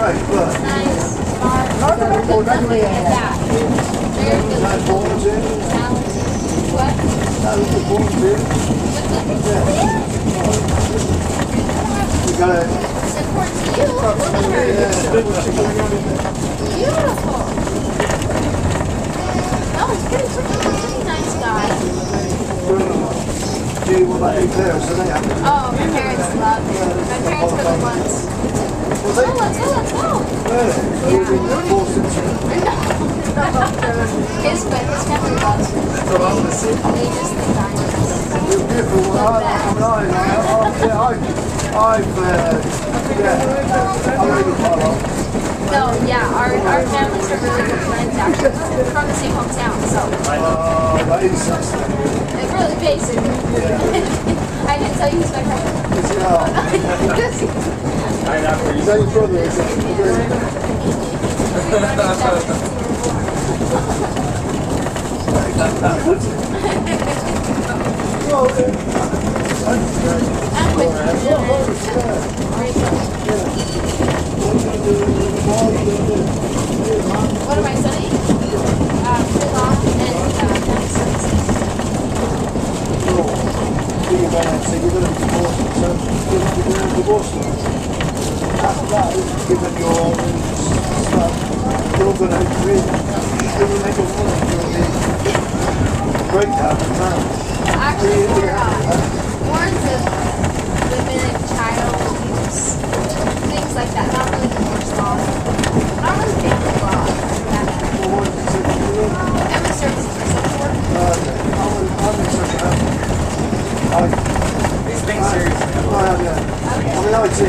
great, but Nice, smart. Look at that. Very good. no bones in. Talented. What? No little bones in. You got it. It's important to you. Look at her. Beautiful. No, he's pretty nice guy. Gee, what about your parents? Are they happy? Oh, my parents love him. My parents were the ones. Well, they, Let's go. really? So you've been forced into it? His family loves him. They just think I'm nice. You're beautiful. Well, I really quite a lot. No, yeah, our families are really good friends actually. We're from the same hometown, so That is interesting. it's really basic. I didn't tell you he's my brother. Is it hard? Is that your brother? Is What am I studying? Law and family services. you're going to divorce, so you're going to divorce them. After that, given your stuff, you're going to really make a woman, you'll be great to have a man. Actually, more into women and child abuse, things like that. Not really divorce law. Not really family law. Family services or social work. I'm in such a These things seriously. I'm in IT,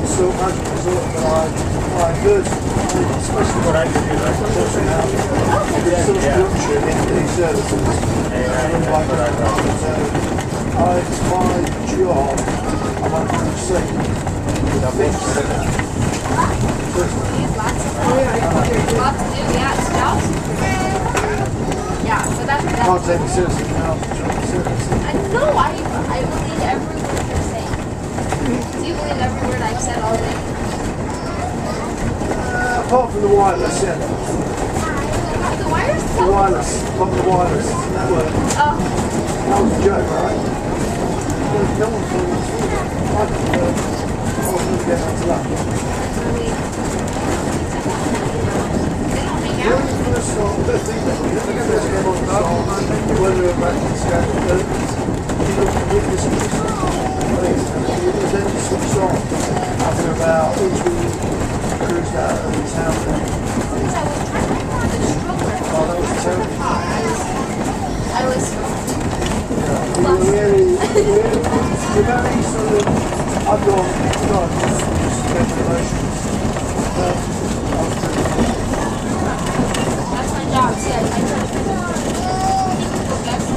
so much resort, but I good, especially What I do is I social now. it's sort of structure in these services. That's what I thought. It's my job, I'm not going to say, Lots to do, yeah, scouts. Yeah, so that's I can't take me seriously now, I'm trying to be serious. I know, I believe every word you're saying. Do you believe every word I've said all day? Apart from the wireless, yeah. The wires? The wireless, apart from the wireless, that worked. Oh, That was a joke, right? No one thought it was funny. I was going to get onto that. really. They don't hang The out. only first song, the thing that we did, the first game on the song, whether it back in Scandal, you look at this then you switch on after about each week, cruised out of the town. Because I was trying to find the stroller. Oh, that was terrible. I was We were really, we're very sort of, I've got, emotions. that's my job. See, I try to figure out people best.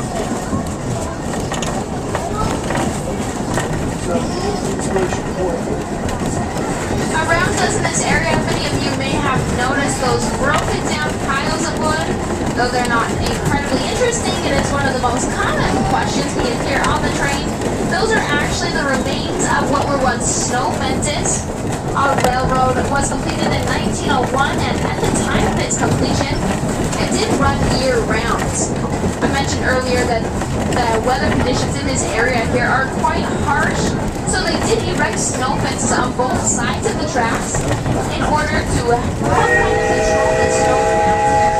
So, inspiration point. Around us in this area, many of you may have noticed those broken down piles of wood. Though they're not incredibly interesting, it is one of the most common questions we hear on the train. Those are actually the remains of what were once snow fences. Our railroad was completed in 1901, and at the time of its completion, it did run year-round. I mentioned earlier that the weather conditions in this area here are quite harsh, so they did erect snow fences on both sides of the tracks in order to help kind of control the snow around here.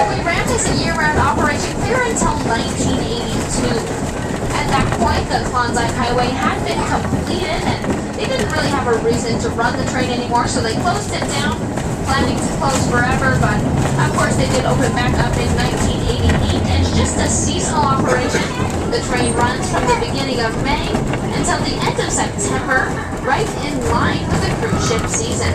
And we ran as a year-round operation clear until 1982. At that point, the Klondike Highway had been completed, and they didn't really have a reason to run the train anymore, so they closed it down, planning to close forever, but of course they did open back up in 1988. It's just a seasonal operation. The train runs from the beginning of May until the end of September, right in line with the cruise ship season.